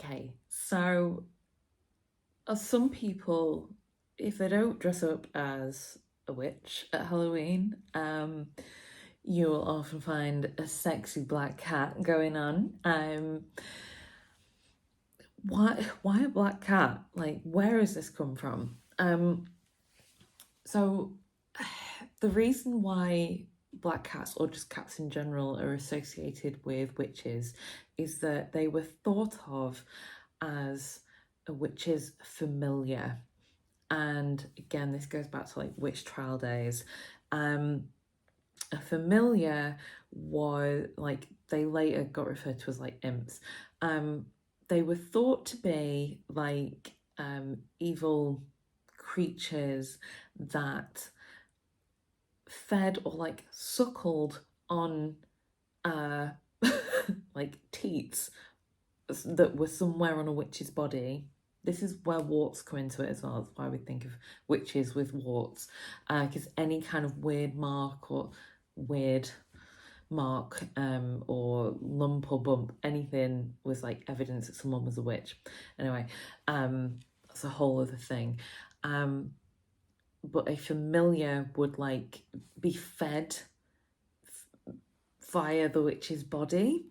Okay, so some people, if they don't dress up as a witch at Halloween, you'll often find a sexy black cat going on. Why a black cat? Like, where has this come from? So the reason why black cats or just cats in general are associated with witches is that they were thought of as a witch's familiar. And again, this goes back to like witch trial days. A familiar was like they later got referred to as like imps. They were thought to be like evil creatures that fed or like suckled on uh like teats that were somewhere on a witch's body. This is where warts come into it as well. That's why we think of witches with warts, because any kind of weird mark or weird or lump or bump, anything was like evidence that someone was a witch. Anyway, that's a whole other thing. But a familiar would like be fed via the witch's body,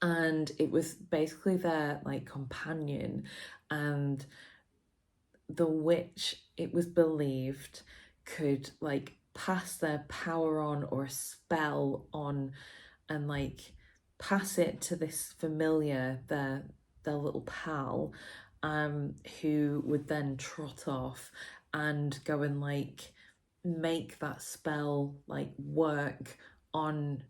and it was basically their like companion, and the witch, it was believed, could like pass their power on or a spell on and like pass it to this familiar, their little pal, who would then trot off and go and like make that spell like work on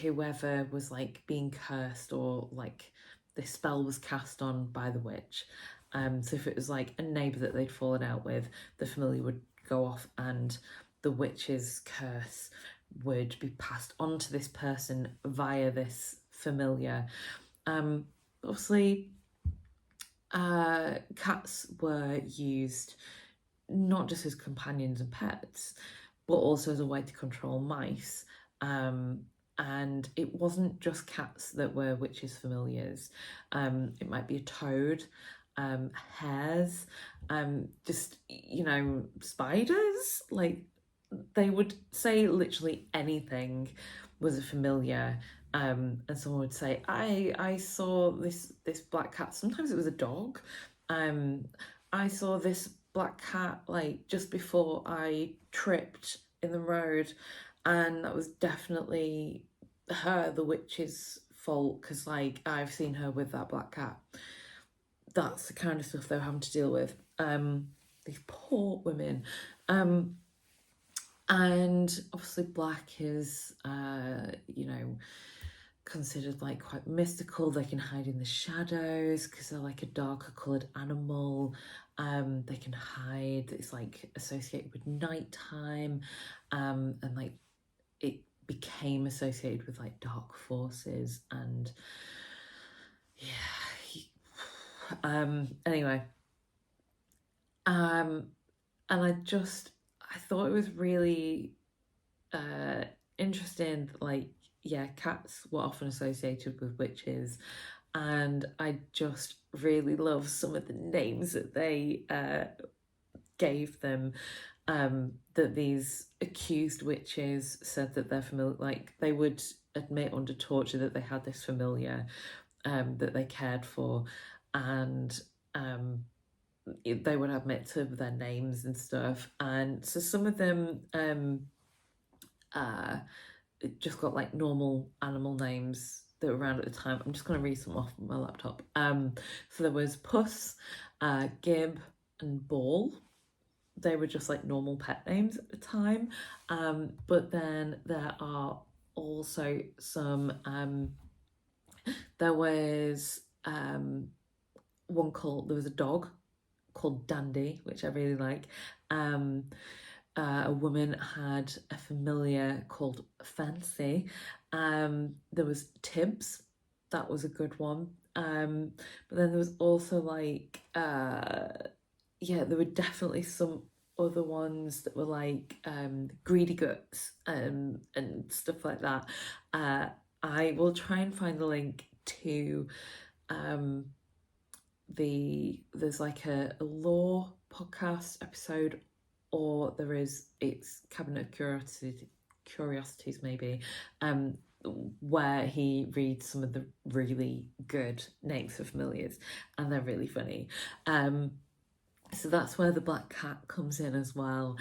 whoever was like being cursed or like this spell was cast on by the witch. So if it was like a neighbour that they'd fallen out with, the familiar would go off and the witch's curse would be passed on to this person via this familiar. Obviously, cats were used not just as companions and pets, but also as a way to control mice. And it wasn't just cats that were witches' familiars. It might be a toad, hares, just, spiders. Like, they would say literally anything was a familiar. And someone would say, I saw this black cat. Sometimes it was a dog. I saw this black cat like just before I tripped in the road, and that was definitely her, the witch's fault, because like I've seen her with that black cat. That's the kind of stuff they're having to deal with. These poor women. And obviously black is considered like quite mystical. They can hide in the shadows because they're like a darker coloured animal. They can hide. It's like associated with nighttime, and like it became associated with like dark forces and anyway, and I thought it was really interesting, like, yeah, cats were often associated with witches, and I just really love some of the names that they gave them. That these accused witches said that they're familiar, like they would admit under torture that they had this familiar that they cared for, and they would admit to their names and stuff. And so some of them just got like normal animal names that were around at the time. I'm just going to read some off my laptop. So there was Puss, Gib, and Ball. They were just like normal pet names at the time. But then there are also some. There was there was a dog called Dandy, which I really like. A woman had a familiar called Fancy. There was Tibbs, that was a good one. But then there was also like, there were definitely some other ones that were like Greedy Guts and stuff like that. I will try and find the link to there's like a law podcast episode, or it's Cabinet of Curiosities maybe, where he reads some of the really good names for familiars, and they're really funny. So that's where the black cat comes in as well.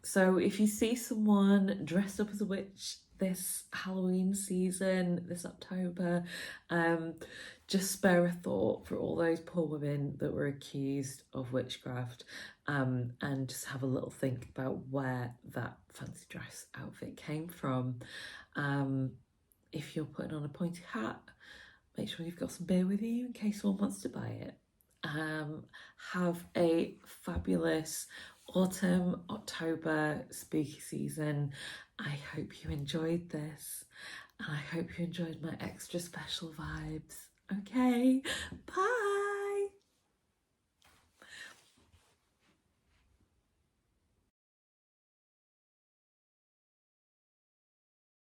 So if you see someone dressed up as a witch this Halloween season, this October, just spare a thought for all those poor women that were accused of witchcraft, and just have a little think about where that fancy dress outfit came from. If you're putting on a pointy hat, make sure you've got some beer with you in case someone wants to buy it. Have a fabulous autumn, October spooky season. I hope you enjoyed this, and I hope you enjoyed my extra special vibes. Okay, bye.